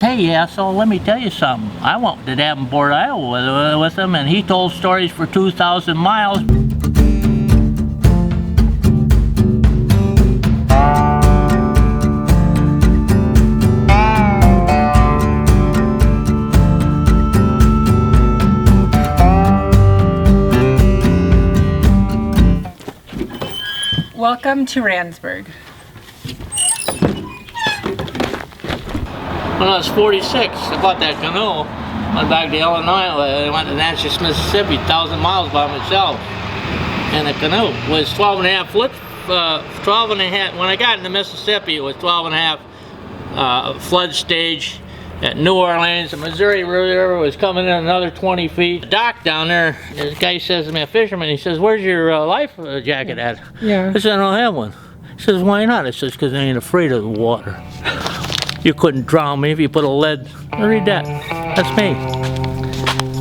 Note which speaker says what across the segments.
Speaker 1: Hey, yeah, so let me tell you something. I went to Davenport, Iowa with him, and he told stories for 2,000 miles.
Speaker 2: Welcome to Randsburg.
Speaker 1: When I was 46, I bought that canoe. Went back to Illinois. I went to Natchez, Mississippi, 1,000 miles by myself. And the canoe was 12 and a half foot, 12 and a half. When I got into Mississippi, it was 12 and a half flood stage. At New Orleans, the Missouri River was coming in another 20 feet. The dock down there, this guy says to me, a fisherman, he says, "Where's your life jacket at?"
Speaker 2: Yeah.
Speaker 1: I said, "I don't have one." He says, "Why not?" I says, "Because I ain't afraid of the water. You couldn't drown me if you put a lead." Read that. That's me.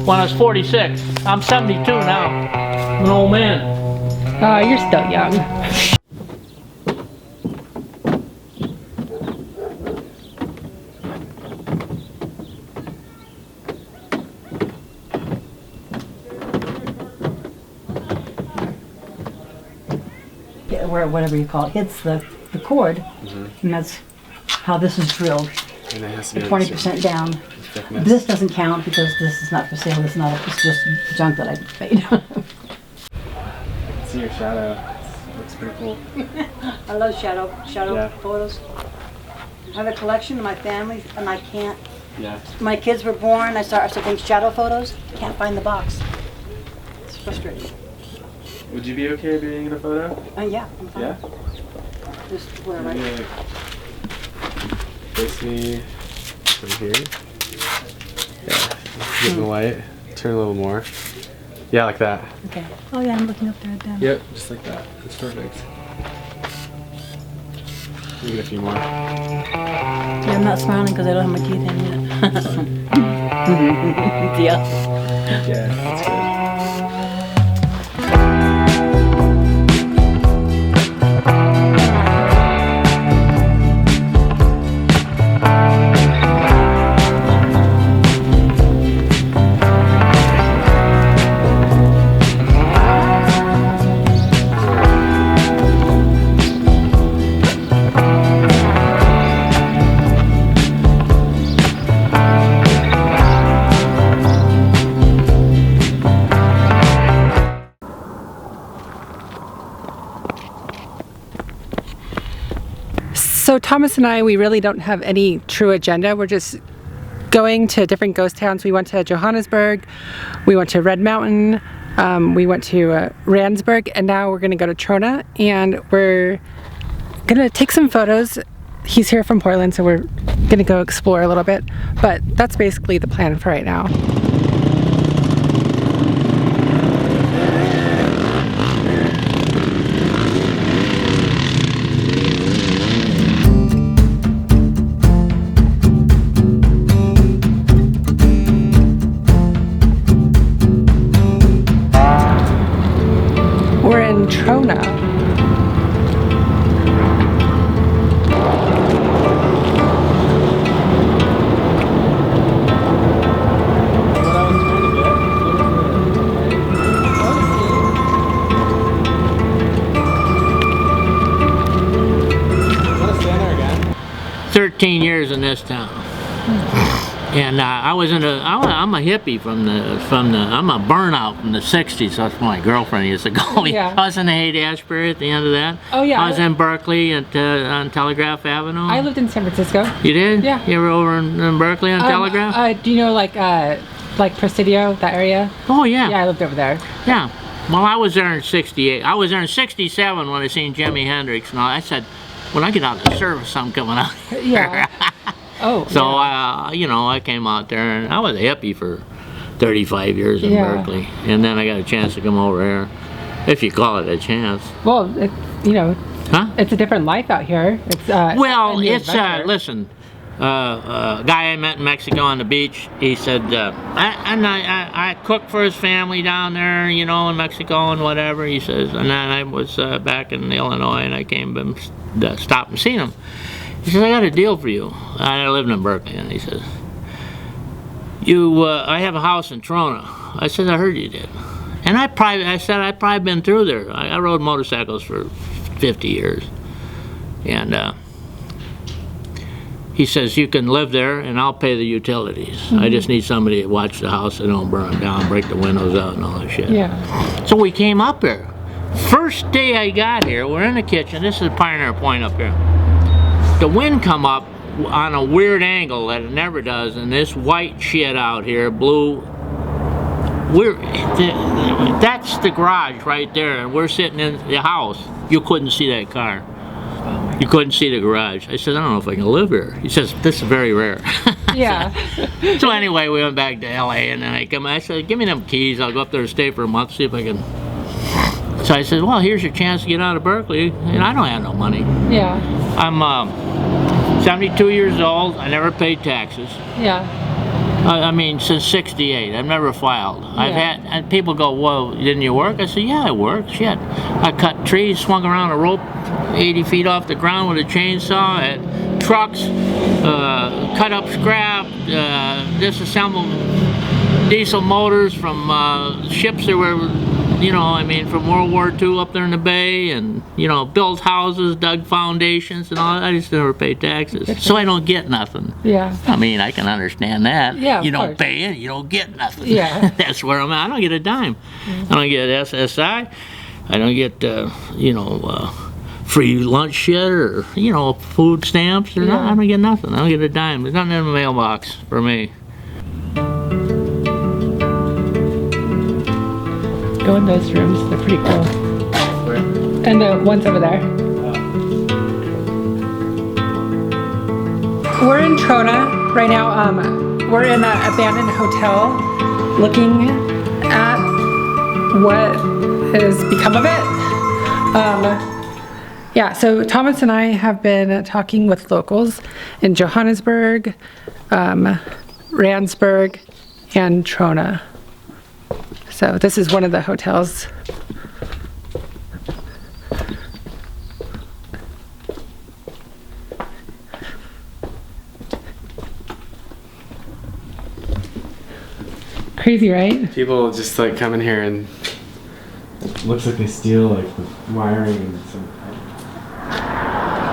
Speaker 1: When I was 46, I'm 72 now. I'm an old man.
Speaker 2: Oh, you're still young. Where whatever you call it hits the cord, and that's how this is drilled.
Speaker 3: And it has to be
Speaker 2: 20% down. This doesn't count because this is not for sale. It's not. It's just junk that I made.
Speaker 3: See your shadow. Looks pretty cool.
Speaker 2: I love shadow photos. I have a collection of my family, and I can't.
Speaker 3: Yeah.
Speaker 2: My kids were born. I started taking shadow photos. Can't find the box. It's frustrating.
Speaker 3: Would you be okay being in a photo?
Speaker 2: Yeah, I'm fine.
Speaker 3: Yeah?
Speaker 2: Just where am I?
Speaker 3: Maybe like face me from here. Yeah. Get the light. Turn a little more. Yeah, like that.
Speaker 2: Okay. Oh yeah, I'm looking up there at them.
Speaker 3: Yep, just like that. That's perfect. You get a few more.
Speaker 2: Yeah, I'm not smiling because I don't have my teeth in yet. Yeah.
Speaker 3: Yeah, that's good.
Speaker 4: So Thomas and I, we really don't have any true agenda. We're just going to different ghost towns. We went to Johannesburg, we went to Red Mountain, we went to Randsburg, and now we're gonna go to Trona, and we're gonna take some photos. He's here from Portland, so we're gonna go explore a little bit, but that's basically the plan for right now. We're in Trona.
Speaker 3: What I was trying to get, want to stand there again?
Speaker 1: 13 years in this town. And I was I'm a hippie I'm a burnout from the 60s. That's what my girlfriend used to call me.
Speaker 4: Yeah.
Speaker 1: I was in the Haight-Ashbury at the end of that.
Speaker 4: Oh yeah.
Speaker 1: I was in Berkeley on Telegraph Avenue.
Speaker 4: I lived in San Francisco.
Speaker 1: You did?
Speaker 4: Yeah.
Speaker 1: You were over in Berkeley on Telegraph?
Speaker 4: Do you know like Presidio, that area?
Speaker 1: Oh yeah.
Speaker 4: Yeah, I lived over there.
Speaker 1: Yeah. Well, I was there in 68. I was there in 67 when I seen Jimi Hendrix. And I said, when I get out of the service, I'm coming out.
Speaker 4: Yeah. Oh.
Speaker 1: So,
Speaker 4: yeah.
Speaker 1: you know, I came out there and I was a hippie for 35 years in Berkeley. And then I got a chance to come over here, if you call it a chance.
Speaker 4: Well, you know,
Speaker 1: Huh?
Speaker 4: it's a different life out here. It's
Speaker 1: Well, it's,
Speaker 4: adventure.
Speaker 1: listen, a guy I met in Mexico on the beach, he said, I cooked for his family down there, you know, in Mexico and whatever, he says, and then I was back in Illinois and I came and stopped and seen him. He says, I got a deal for you. I lived in Berkeley, and he says, I have a house in Trona. I said, I heard you did. And I said, I've probably been through there. I rode motorcycles for 50 years. And he says, you can live there and I'll pay the utilities. I just need somebody to watch the house so they don't burn down, break the windows out and all that shit.
Speaker 4: Yeah.
Speaker 1: So we came up here. First day I got here, we're in the kitchen. This is Pioneer Point up here. The wind come up on a weird angle that it never does, and this white shit out here blew. That's the garage right there, and we're sitting in the house. You couldn't see that car. You couldn't see the garage. I said, I don't know if I can live here. He says, this is very rare.
Speaker 4: Yeah.
Speaker 1: So anyway, we went back to LA, and then I said, give me them keys. I'll go up there and stay for a month, see if I can. So I said, well, here's your chance to get out of Berkeley. And I don't have no money.
Speaker 4: Yeah.
Speaker 1: I'm 72 years old. I never paid taxes.
Speaker 4: Yeah.
Speaker 1: I mean, since '68, I've never filed. And people go, well, didn't you work? I said, yeah, I worked. Shit. I cut trees, swung around a rope 80 feet off the ground with a chainsaw, at trucks, cut up scrap, disassembled diesel motors from ships that were, you know, I mean, from World War II up there in the Bay, and, you know, built houses, dug foundations and all that. I just never paid taxes. So I don't get nothing.
Speaker 4: Yeah.
Speaker 1: I mean, I can understand that.
Speaker 4: Yeah,
Speaker 1: you
Speaker 4: of
Speaker 1: don't
Speaker 4: course.
Speaker 1: pay it, you don't get nothing.
Speaker 4: Yeah.
Speaker 1: That's where I'm at. I don't get a dime. I don't get SSI. I don't get, you know, free lunch shit or, you know, food stamps. Or
Speaker 4: Yeah.
Speaker 1: I don't get nothing. I don't get a dime. There's nothing in the mailbox for me.
Speaker 4: Go in those rooms. They're pretty cool.
Speaker 3: Where?
Speaker 4: And the ones over there. We're in Trona right now. We're in an abandoned hotel looking at what has become of it. Yeah, so Thomas and I have been talking with locals in Johannesburg, Randsburg, and Trona. So this is one of the hotels. Crazy, right?
Speaker 3: People just like come in here and it looks like they steal like the wiring and some.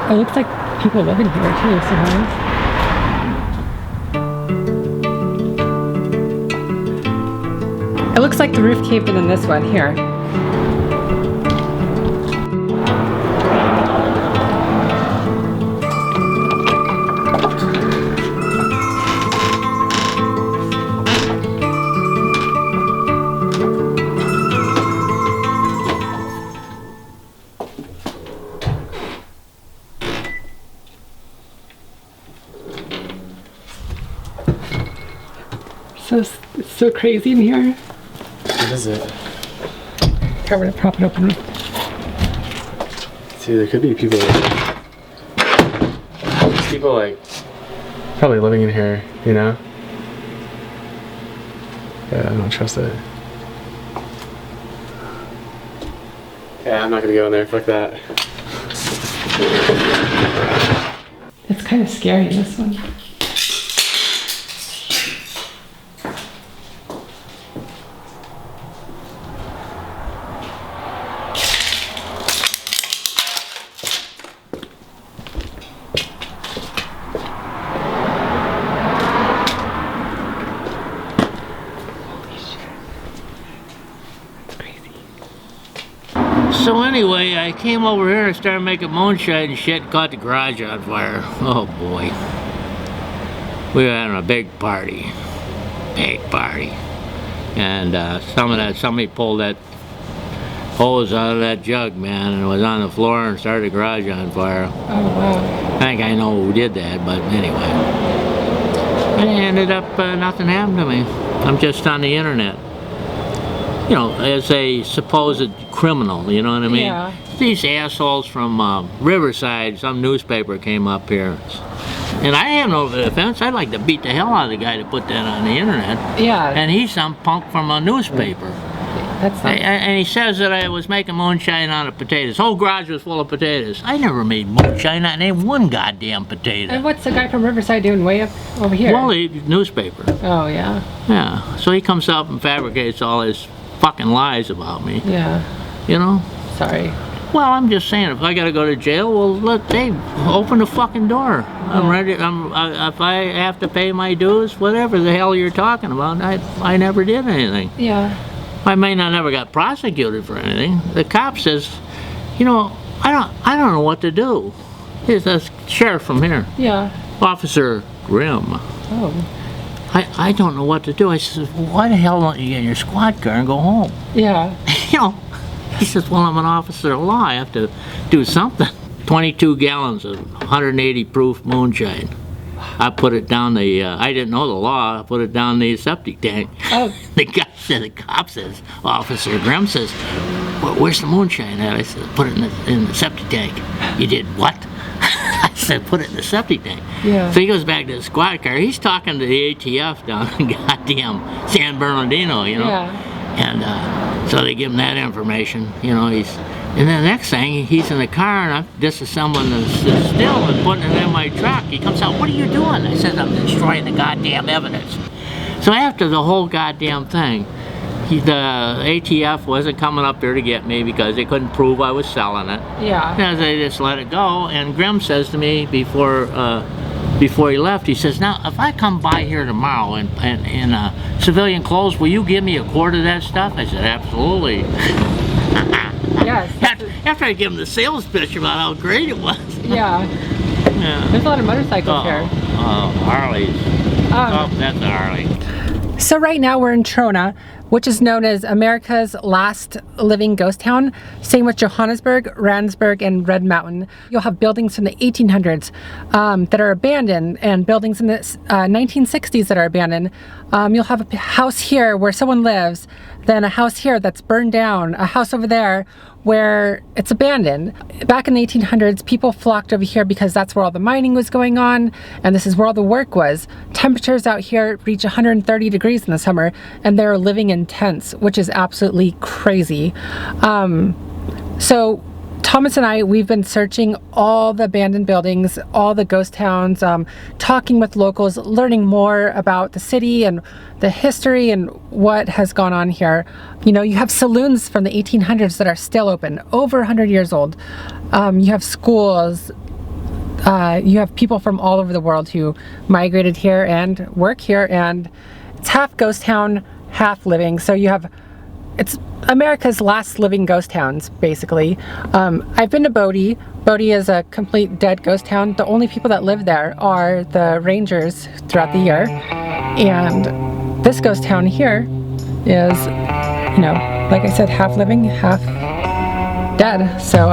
Speaker 4: It looks like people live in here too, sometimes. It looks like the roof caved in this one here. It's so crazy in here.
Speaker 3: What is it?
Speaker 4: Here, we're gonna prop it open.
Speaker 3: See, there could be people. There's people like probably living in here, you know. Yeah, I don't trust it. Yeah, I'm not gonna go in there. Fuck that.
Speaker 4: It's kind of scary, this one.
Speaker 1: So anyway, I came over here and started making moonshine and shit, caught the garage on fire. Oh boy. We were having a big party. Big party. And somebody pulled that hose out of that jug, man, and it was on the floor and started the garage on fire.
Speaker 4: Oh, wow.
Speaker 1: I think I know who did that, but anyway. And it ended up, nothing happened to me. I'm just on the internet. You know, as a supposed criminal, you know what I mean?
Speaker 4: Yeah.
Speaker 1: These assholes from Riverside, some newspaper came up here. And I have no offense, I'd like to beat the hell out of the guy that put that on the internet.
Speaker 4: Yeah.
Speaker 1: And he's some punk from a newspaper.
Speaker 4: That's not...
Speaker 1: And he says that I was making moonshine out of potatoes. Whole garage was full of potatoes. I never made moonshine, not named one goddamn potato.
Speaker 4: And what's the guy from Riverside doing way up over here?
Speaker 1: Well, the newspaper.
Speaker 4: Oh, yeah.
Speaker 1: Yeah. So he comes up and fabricates all his fucking lies about me.
Speaker 4: Yeah.
Speaker 1: You know?
Speaker 4: Sorry.
Speaker 1: Well, I'm just saying, if I gotta go to jail, well, let Dave open the fucking door. I'm ready. If I have to pay my dues, whatever the hell you're talking about, I never did anything.
Speaker 4: Yeah.
Speaker 1: I may not never got prosecuted for anything. The cop says, you know, I don't know what to do. He's the sheriff from here.
Speaker 4: Yeah.
Speaker 1: Officer Grimm.
Speaker 4: Oh.
Speaker 1: I don't know what to do. I said, well, why the hell don't you get in your squad car and go home?
Speaker 4: Yeah.
Speaker 1: You know, he says, well, I'm an officer of law. I have to do something. 22 gallons of 180 proof moonshine. I put it down the, I didn't know the law, I put it down the septic tank.
Speaker 4: Oh.
Speaker 1: The cop says, Officer Grimm says, well, where's the moonshine at? I said, put it in the septic tank. You did what? I said, put it in the septic tank.
Speaker 4: Yeah.
Speaker 1: So he goes back to the squad car. He's talking to the ATF down in goddamn San Bernardino, you know.
Speaker 4: Yeah.
Speaker 1: And so they give him that information, you know. And then the next thing, he's in the car and I'm disassembling the still and putting it in my truck. He comes out, what are you doing? I said, I'm destroying the goddamn evidence. So after the whole goddamn thing, the ATF wasn't coming up there to get me because they couldn't prove I was selling it.
Speaker 4: Yeah.
Speaker 1: And they just let it go. And Grimm says to me before he left, he says, now if I come by here tomorrow in civilian clothes, will you give me a quart of that stuff? I said, absolutely.
Speaker 4: Yes.
Speaker 1: After I give him the sales pitch about how great it was.
Speaker 4: Yeah.
Speaker 1: Yeah.
Speaker 4: There's a lot of motorcycles here.
Speaker 1: Harleys. Oh, that's a Harley.
Speaker 4: So right now we're in Trona, which is known as America's last living ghost town. Same with Johannesburg, Randsburg, and Red Mountain. You'll have buildings from the 1800s that are abandoned, and buildings in the 1960s that are abandoned. You'll have a house here where someone lives, then a house here that's burned down, a house over there where it's abandoned. Back in the 1800s, people flocked over here because that's where all the mining was going on, and this is where all the work was. Temperatures out here reach 130 degrees in the summer, and they're living in tents, which is absolutely crazy. So Thomas and I, we've been searching all the abandoned buildings, all the ghost towns, talking with locals, learning more about the city and the history and what has gone on here. You know, you have saloons from the 1800s that are still open, over 100 years old. You have schools. You have people from all over the world who migrated here and work here, and it's half ghost town, half living. So you have, it's America's last living ghost towns, basically. I've been to Bodie. Bodie is a complete dead ghost town. The only people that live there are the rangers throughout the year. And this ghost town here is, you know, like I said, half living, half dead. So,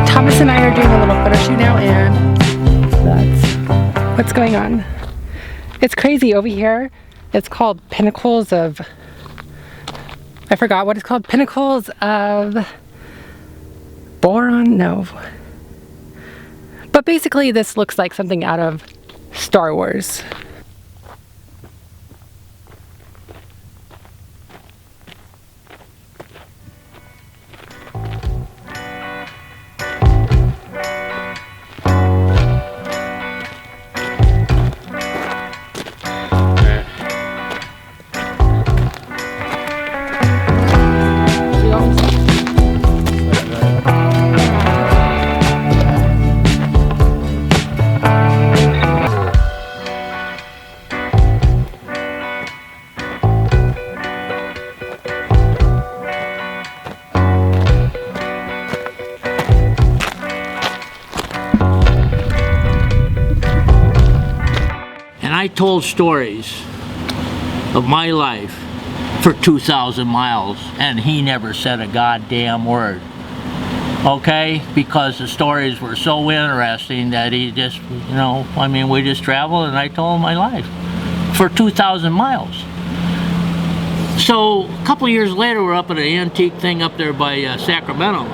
Speaker 4: Thomas and I are doing a little photo shoot now, and that's what's going on. It's crazy over here. It's called Pinnacles of, I forgot what it's called. Pinnacles of Boron? No. But basically this looks like something out of Star Wars.
Speaker 1: I told stories of my life for 2,000 miles, and he never said a goddamn word. Okay? Because the stories were so interesting that he just, you know, I mean, we just traveled and I told him my life for 2,000 miles. So a couple years later, we're up at an antique thing up there by Sacramento.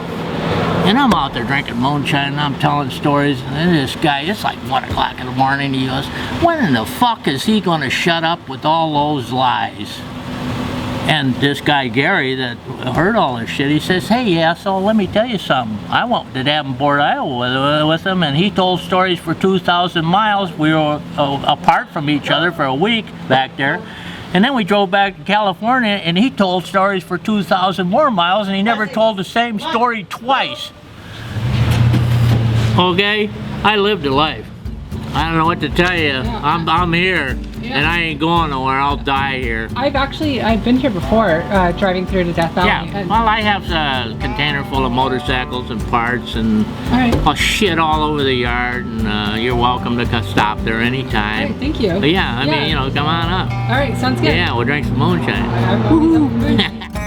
Speaker 1: And I'm out there drinking moonshine and I'm telling stories. And this guy, it's like 1 o'clock in the morning, he goes, when in the fuck is he gonna shut up with all those lies? And this guy, Gary, that heard all this shit, he says, hey, asshole, let me tell you something. I went to Davenport, Iowa with him, and he told stories for 2,000 miles. We were apart from each other for a week back there. And then we drove back to California, and he told stories for 2,000 more miles, and he never told the same story twice. Okay? I lived a life. I don't know what to tell you. I'm here, and I ain't going nowhere. I'll die here.
Speaker 4: I've been here before, driving through to Death Valley.
Speaker 1: Yeah, well, I have a container full of motorcycles and parts and shit all over the yard, and you're welcome to stop there anytime.
Speaker 4: All right, thank you.
Speaker 1: But yeah, I mean, you know, come on up.
Speaker 4: All right, sounds good.
Speaker 1: Yeah, we'll drink some moonshine.
Speaker 4: Woo-hoo.